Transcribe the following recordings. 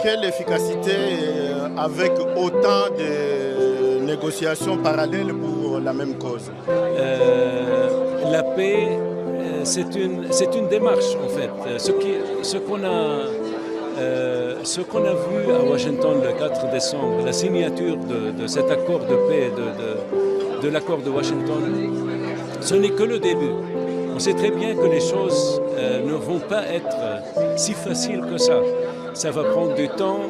Quelle efficacité avec autant de négociations parallèles pour la même cause? La paix, c'est une démarche en fait. Ce qu'on a vu à Washington le 4 décembre, la signature de cet accord de paix, de l'accord de Washington, ce n'est que le début. On sait très bien que les choses ne vont pas être si faciles que ça. Ça va prendre du temps,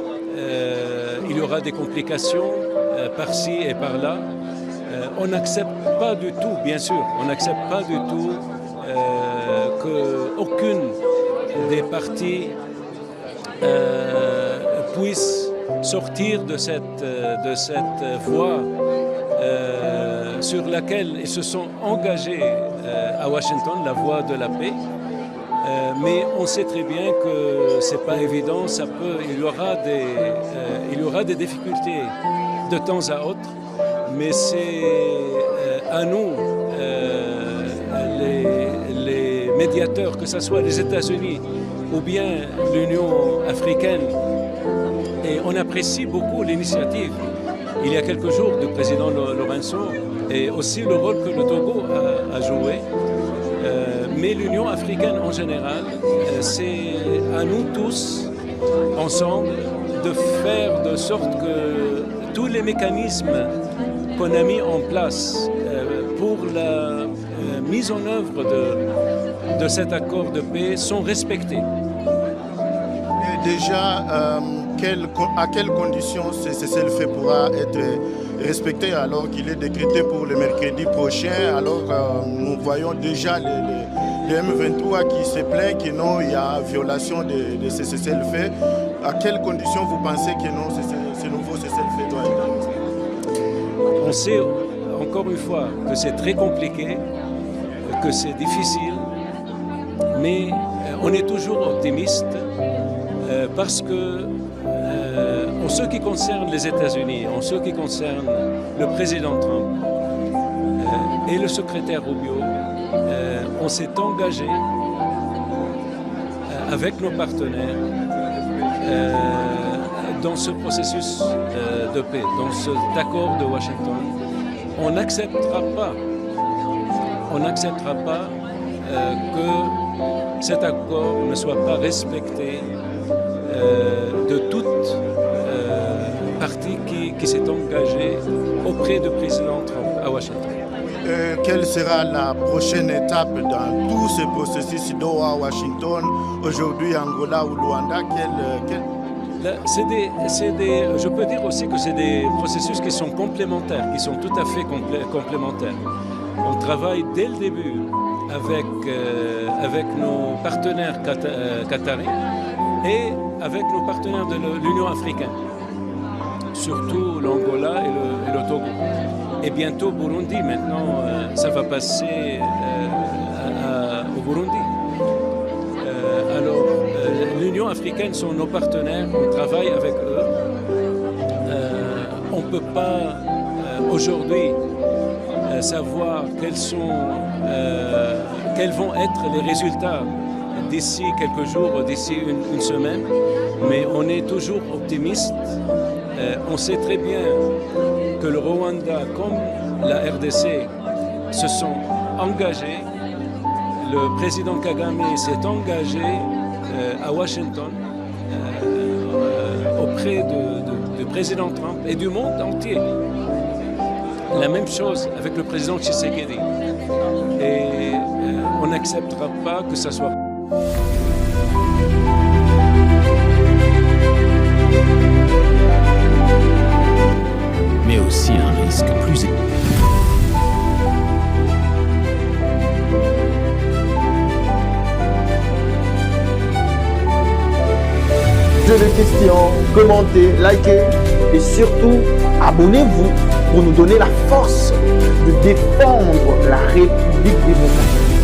il y aura des complications par-ci et par-là. On n'accepte pas du tout, bien sûr, on n'accepte pas du tout qu'aucune des parties puisse sortir de cette voie sur laquelle ils se sont engagés à Washington, la voie de la paix. Mais on sait très bien que c'est pas évident, il y aura des difficultés de temps à autre, mais c'est à nous, les médiateurs, que ce soit les États-Unis ou bien l'Union africaine, et on apprécie beaucoup l'initiative il y a quelques jours du président Lorenzo et aussi le rôle que le Togo a joué. Mais l'Union africaine en général, c'est à nous tous, ensemble, de faire de sorte que tous les mécanismes qu'on a mis en place pour la mise en œuvre de cet accord de paix sont respectés. Et déjà, à quelles conditions ce cessez-le-feu pourra être respecté alors qu'il est décrété pour le mercredi prochain, alors nous voyons déjà le M23 qui se plaint qu'il y a violation de ce cessez-le-feu. À quelles conditions vous pensez que ce nouveau cessez-le-feu doit être? On sait encore une fois que c'est très compliqué, que c'est difficile, mais on est toujours optimiste parce que en ce qui concerne les États-Unis, en ce qui concerne le président Trump et le secrétaire Rubio, on s'est engagé avec nos partenaires dans ce processus de paix, dans cet accord de Washington. On n'acceptera pas que cet accord ne soit pas respecté de toute partie qui s'est engagée auprès du président Trump à Washington. Quelle sera la prochaine étape dans tout ce processus Doha, Washington, aujourd'hui Angola ou Luanda? Je peux dire aussi que c'est des processus qui sont complémentaires, qui sont tout à fait complémentaires. On travaille dès le début avec nos partenaires qataris et avec nos partenaires de l'Union africaine, surtout l'Angola et le Togo. Et bientôt Burundi, maintenant ça va passer au Burundi. Alors l'Union africaine sont nos partenaires, on travaille avec eux. On ne peut pas aujourd'hui savoir quels vont être les résultats d'ici quelques jours, d'ici une semaine, mais on est toujours optimiste. On sait très bien que le Rwanda comme la RDC se sont engagés. Le président Kagame s'est engagé à Washington auprès du président Trump et du monde entier. La même chose avec le président Tshisekedi. Et on n'acceptera pas que ça soit... mais aussi un risque plus élevé. Posez des questions, commentez, likez et surtout abonnez-vous pour nous donner la force de défendre la République démocratique.